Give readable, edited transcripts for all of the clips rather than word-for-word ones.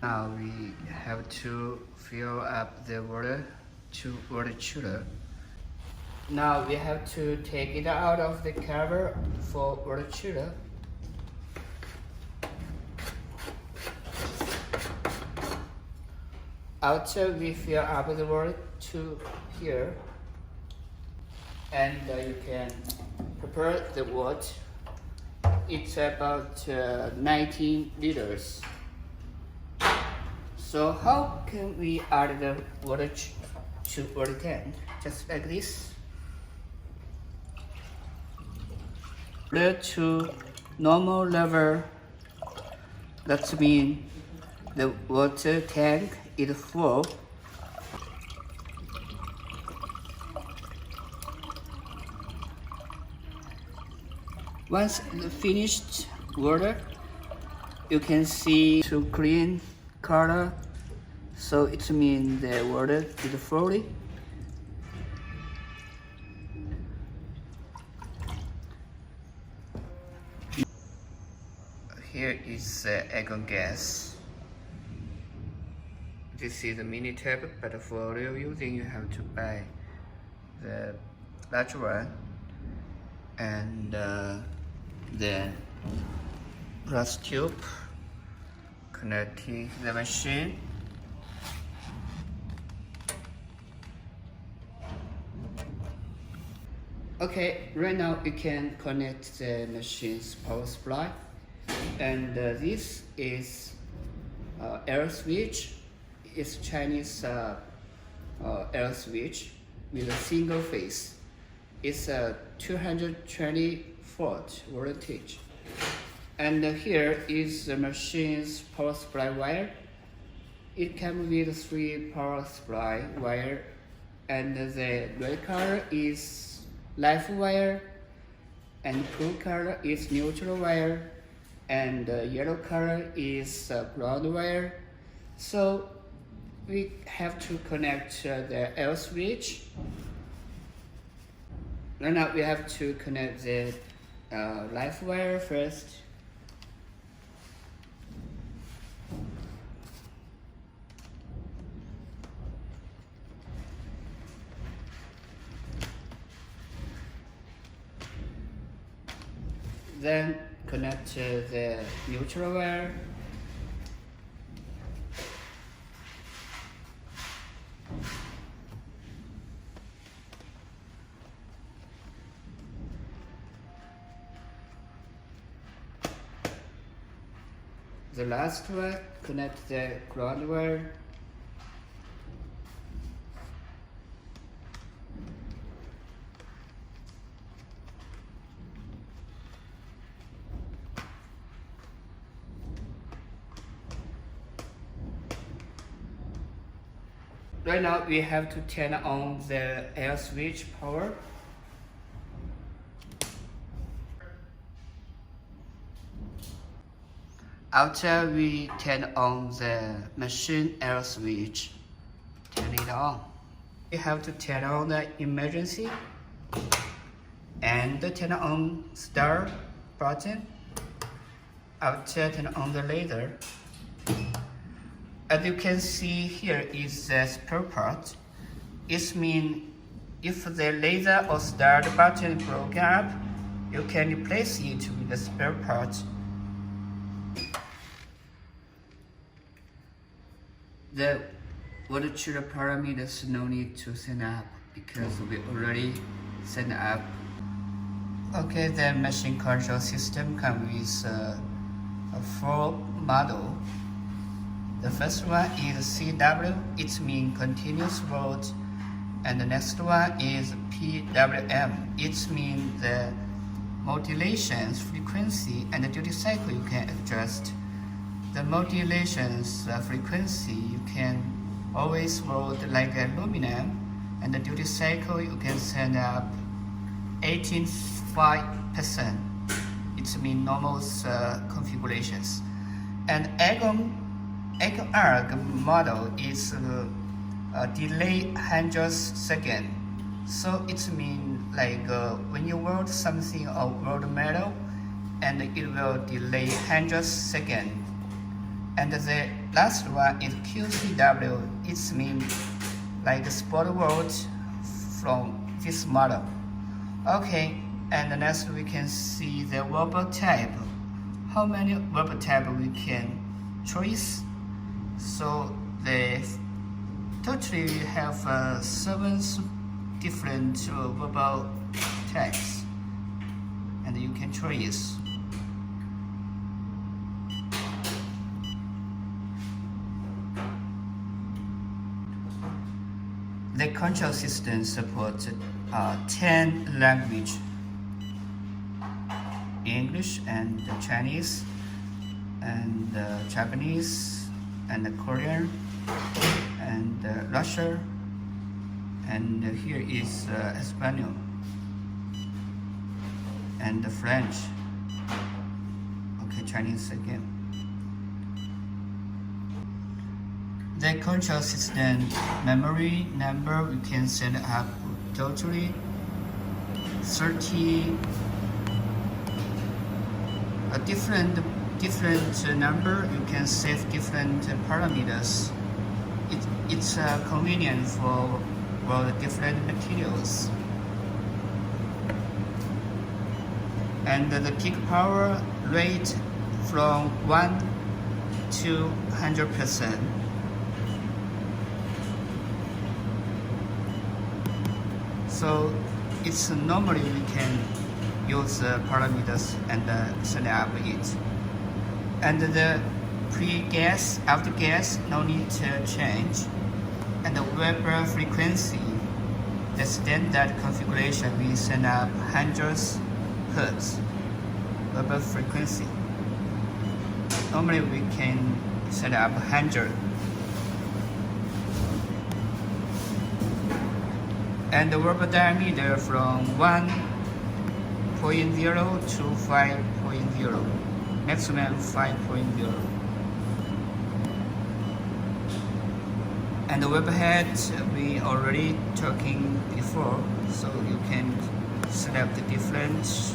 Now we have to fill up the water to water chiller. Now we have to take it out of the cover for water chiller. After we fill up the water to here, and you can prepare the water. It's about 19 liters. So how can we add the water to water tank? Just like this. Water to normal level. That means the water tank is full. Once the finished water, you can see to green color, so it means the water is fully. Here is argon gas. This is the mini tap, but for real using you have to buy the large one, and then brass tube connecting the machine. Okay, right now you can connect the machine's power supply, and this is air switch. It's Chinese air switch with a single phase. It's a 220 volt voltage. And here is the machine's power supply wire. It comes with 3 power supply wire, and the red color is live wire, and blue color is neutral wire, and yellow color is ground wire. So we have to connect the air switch. Right now we have to connect the live wire first. Then connect the neutral wire. The last one, connect the ground wire. Right now we have to turn on the air switch power. After we turn on the machine air switch, turn it on. We have to turn on the emergency and turn on start button. After turn on the laser. As you can see, here is the spare part. It means if the laser or start button broke up, you can replace it with the spare part. The water chiller parameters no need to set up because we already set up. Okay, the machine control system comes with a full model. The first one is CW, it means continuous volt, and the next one is PWM, it means the modulations frequency and the duty cycle you can adjust. The modulations frequency you can always volt like aluminum, and the duty cycle you can set up 85%. It means normal configurations. And arc model is delay 100 seconds. So it means like when you weld something or weld metal, and it will delay 100 seconds. And the last one is QCW. It's mean like sport watch from this model. Okay, and next we can see the rubber type. How many rubber type we can choose? So they totally have 7 different rubber types, and you can choose. The control system supports 10 languages: English and Chinese, and Japanese, and Korean, and Russian, and here is Espanol, and French. Okay, Chinese again. The control system memory number we can set up totally 30 a different number. You can save different parameters. It's convenient for the different materials. And the peak power rate from 1 to 100%. So it's normally we can use parameters and set up it. And the pre-gas, after gas, no need to change. And the Weber frequency, the standard configuration, we set up 100 Hertz Weber frequency. Normally we can set up 100. And the rubber diameter from 1.0 to 5.0, maximum 5.0. And the rubber head we already talking before, so you can select the different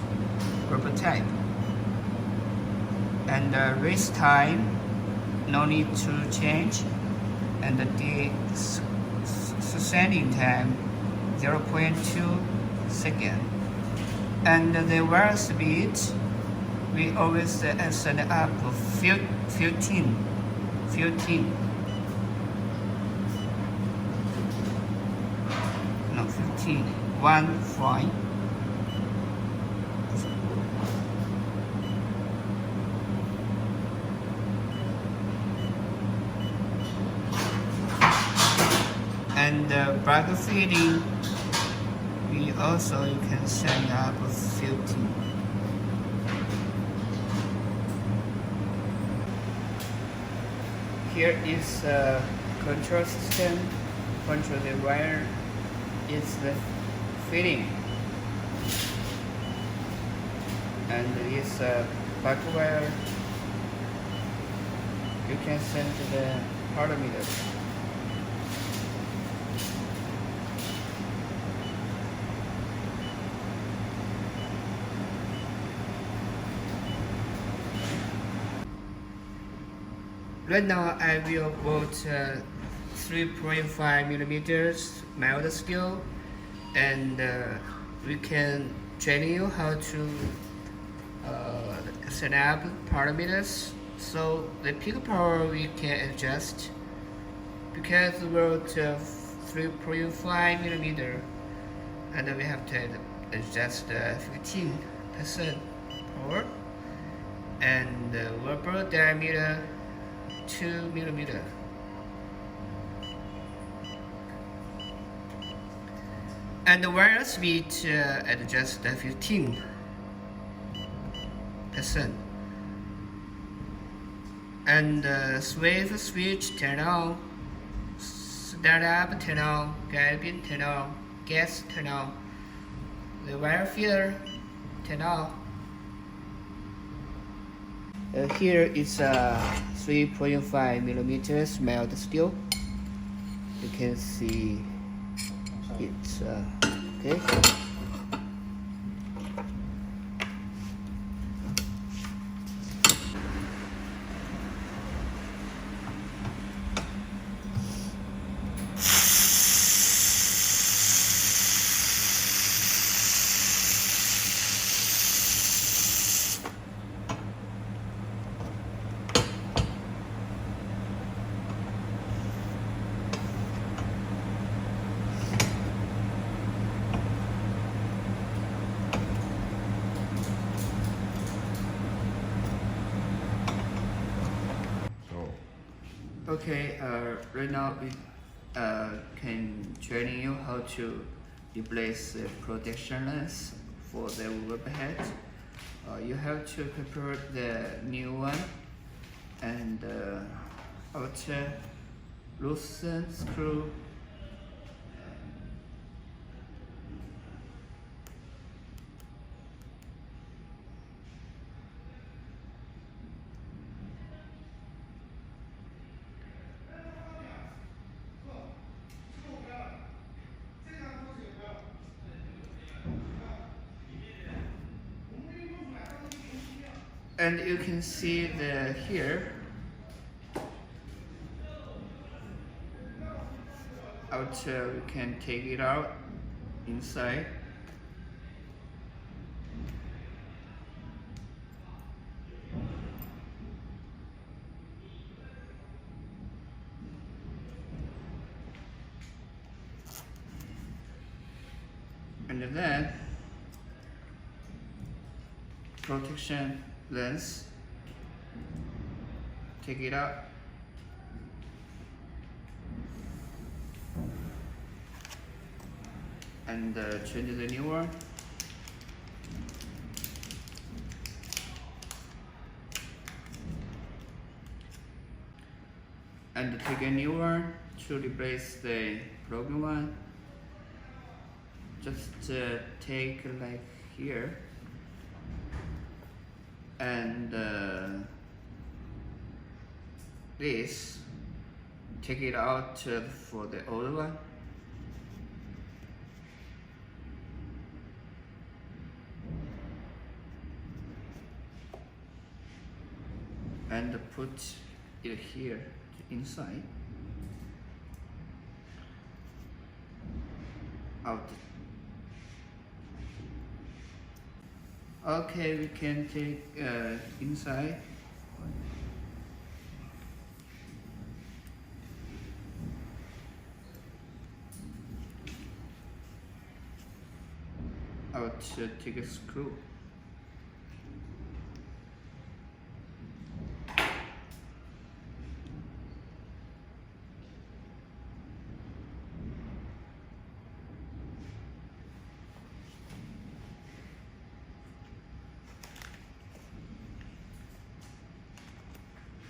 rubber type. And the race time, no need to change. And the sending time, 0.2 seconds. And the wire speed, we always set up 15. 1 point. And the brake fitting, we also you can set up 15. Here is a control system. Control the wire is the fitting, and this back wire you can set the parameters. Right now I will put 3.5 millimeters mild steel, and we can train you how to set up parameters. So the peak power we can adjust, because we're 3.5 millimeter, and we have to adjust 15% power, and rubber diameter 2 millimeter. And the wire speed adjust 15%. And swivel switch turn on, start up turn on, guide turn on, gas turn on, the wire feeder turn on. Here is a 3.5 millimeters mild steel. You can see it's okay. Okay, right now we can training you how to replace the protection lens for the overhead. You have to prepare the new one and after loosen screw. And you can see the here after we can take it out inside. And then protection lens, take it out and change the new one. And take a new one to replace the broken one. Just take like here and this, take it out for the old one. And put it here inside. Out. Okay, we can take inside. Out, take a screw.